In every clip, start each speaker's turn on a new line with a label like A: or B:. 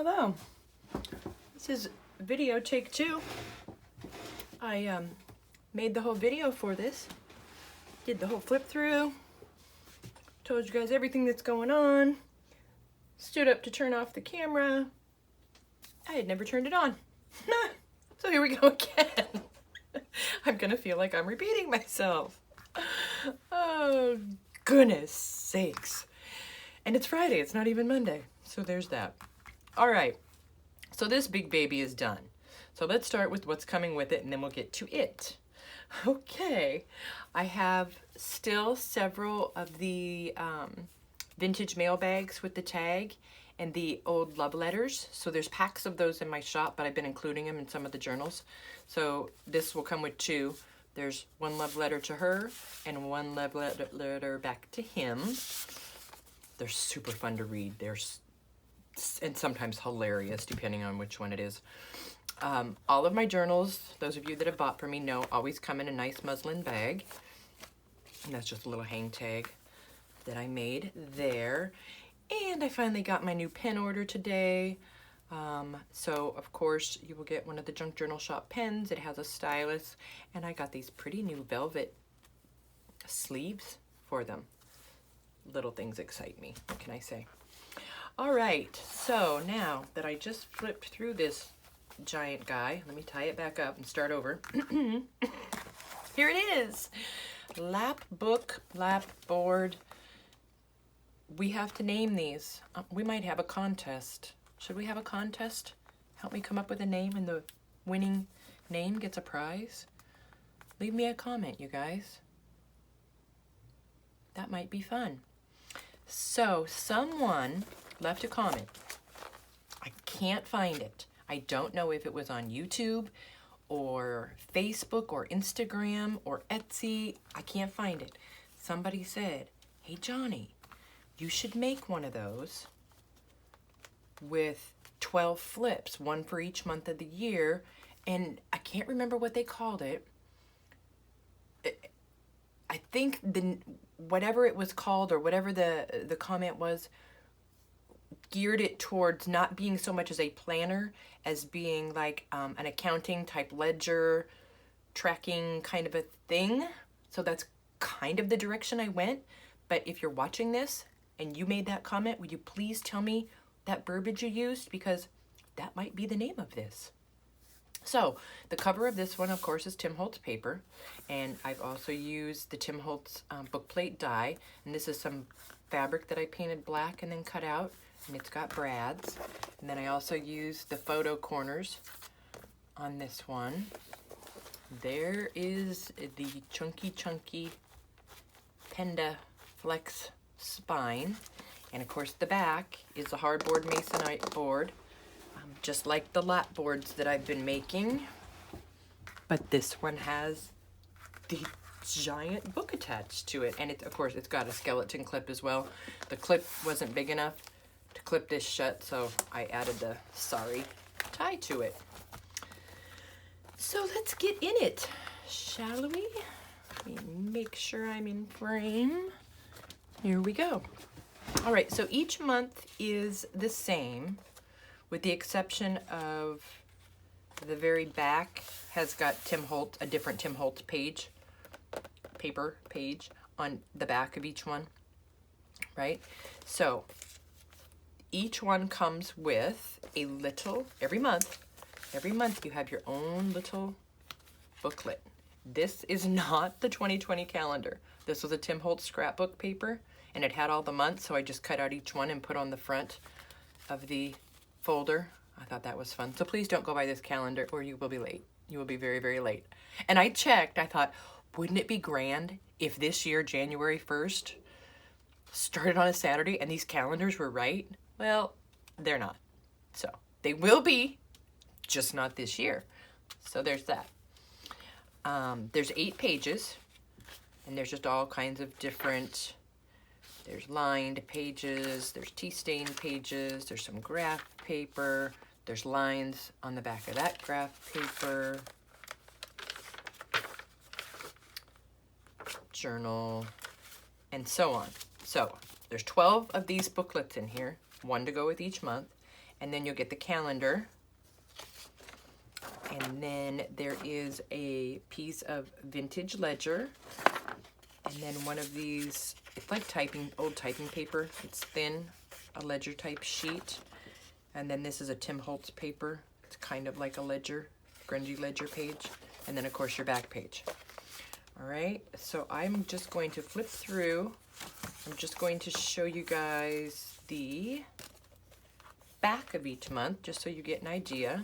A: Hello. This is video take 2. I made the whole video for this. Did the whole flip through. Told you guys everything that's going on. Stood up to turn off the camera. I had never turned it on. So here we go again. I'm gonna feel like I'm repeating myself. Oh, goodness sakes. And it's Friday, it's not even Monday. So there's that. All right, so this big baby is done. So let's start with what's coming with it and then we'll get to it. Okay, I have still several of the vintage mail bags with the tag and the old love letters. So there's packs of those in my shop, but I've been including them in some of the journals. So this will come with 2. There's one love letter to her and one love letter back to him. They're super fun to read. And sometimes hilarious, depending on which one it is. All of my journals, those of you that have bought from me know, always come in a nice muslin bag. And that's just a little hang tag that I made there. And I finally got my new pen order today. So, of course, you will get one of the Junk Journal Shop pens. It has a stylus. And I got these pretty new velvet sleeves for them. Little things excite me, what can I say? All right, so now that I just flipped through this giant guy, let me tie it back up and start over. Here it is. Lapbook, Lapboard. We have to name these. We might have a contest. Should we have a contest? Help me come up with a name and the winning name gets a prize? Leave me a comment, you guys. That might be fun. So someone left a comment. I can't find it. I don't know if it was on YouTube or Facebook or Instagram or Etsy. I can't find it. Somebody said, hey Johnny, you should make one of those with 12 flips, one for each month of the year. And I can't remember what they called it. I think whatever it was called or whatever the comment was, geared it towards not being so much as a planner as being like an accounting type ledger tracking kind of a thing. So that's kind of the direction I went. But if you're watching this and you made that comment, would you please tell me that verbiage you used, because that might be the name of this. So the cover of this one, of course, is Tim Holtz paper, and I've also used the Tim Holtz bookplate die, and this is some fabric that I painted black and then cut out, and it's got brads. And then I also used the photo corners on this one. There is the chunky Penda Flex spine, and of course the back is the hardboard masonite board. Just like the lap boards that I've been making, but this one has the giant book attached to it, and of course it's got a skeleton clip as well. The clip wasn't big enough to clip this shut, so I added the sorry tie to it. So let's get in it, shall we? Let me make sure I'm in frame. Here we go. All right, so each month is the same, with the exception of the very back has got Tim Holtz, a different Tim Holtz paper page on the back of each one, right? So each one comes with a little, every month you have your own little booklet. This is not the 2020 calendar. This was a Tim Holtz scrapbook paper, and it had all the months, so I just cut out each one and put on the front of the folder. I thought that was fun. So please don't go by this calendar or you will be late. You will be very, very late. And I checked, I thought, wouldn't it be grand if this year, January 1st, started on a Saturday and these calendars were right? Well, they're not. So they will be, just not this year. So there's that. There's 8 pages, and there's just all kinds of different, there's lined pages, there's tea-stained pages, there's some graph paper, there's lines on the back of that graph paper, journal, and so on. So there's 12 of these booklets in here, one to go with each month, And then you'll get the calendar. And then there is a piece of vintage ledger. And then one of these, it's like old typing paper. It's thin, a ledger type sheet. And then this is a Tim Holtz paper. It's kind of like a ledger, grungy ledger page. And then of course your back page. All right, so I'm just going to flip through. I'm just going to show you guys the back of each month, just so you get an idea.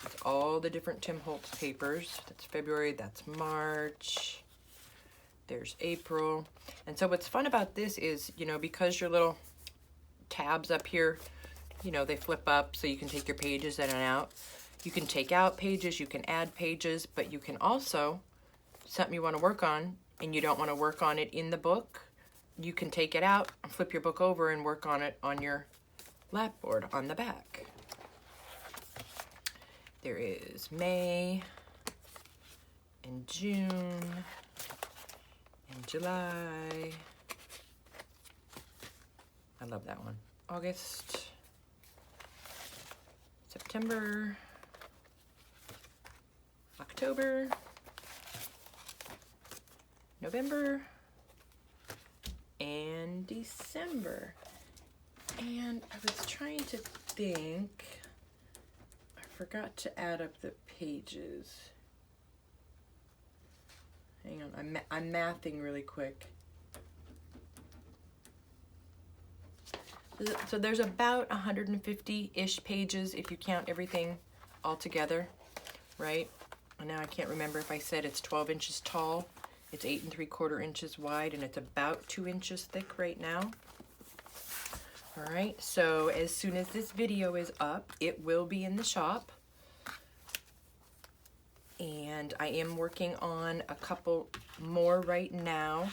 A: It's all the different Tim Holtz papers. That's February, that's March. There's April. And so what's fun about this is, you know, because your little tabs up here, you know, they flip up so you can take your pages in and out. You can take out pages, you can add pages, but you can also, something you want to work on and you don't want to work on it in the book, you can take it out, flip your book over and work on it on your Lapbook on the back. There is May and June and July. I love that one. August, September, October, November, and December. And I was trying to think, I forgot to add up the pages. Hang on, I'm mathing really quick. So there's about 150-ish pages if you count everything all together, right? And now I can't remember if I said it's 12 inches tall, it's 8 3/4 inches wide, and it's about 2 inches thick right now. All right, so as soon as this video is up, it will be in the shop. And I am working on a couple more right now,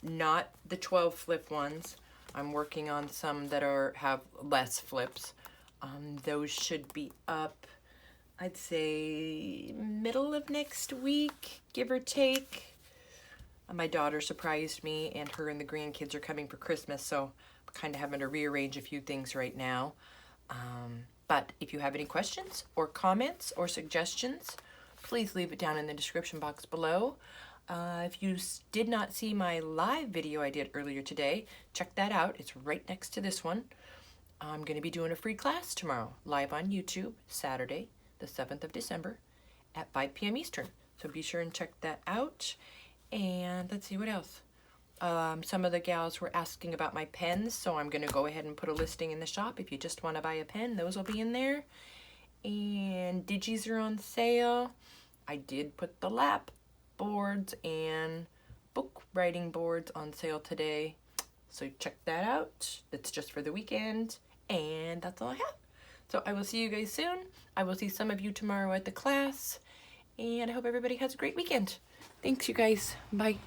A: not the 12 flip ones. I'm working on some that have less flips. Those should be up, I'd say, middle of next week, give or take. My daughter surprised me, and her and the grandkids are coming for Christmas, so I'm kind of having to rearrange a few things right now. But if you have any questions or comments or suggestions, please leave it down in the description box below. If you did not see my live video I did earlier today, check that out. It's right next to this one. I'm going to be doing a free class tomorrow, live on YouTube, Saturday, the 7th of December at 5 p.m. Eastern. So be sure and check that out. And let's see what else. Some of the gals were asking about my pens, so I'm going to go ahead and put a listing in the shop. If you just want to buy a pen, those will be in there. And digis are on sale. I did put the lap boards and book writing boards on sale today, so check that out. It's just for the weekend, and that's all I have. So I will see you guys soon. I will see some of you tomorrow at the class, and I hope everybody has a great weekend. Thanks, you guys. Bye.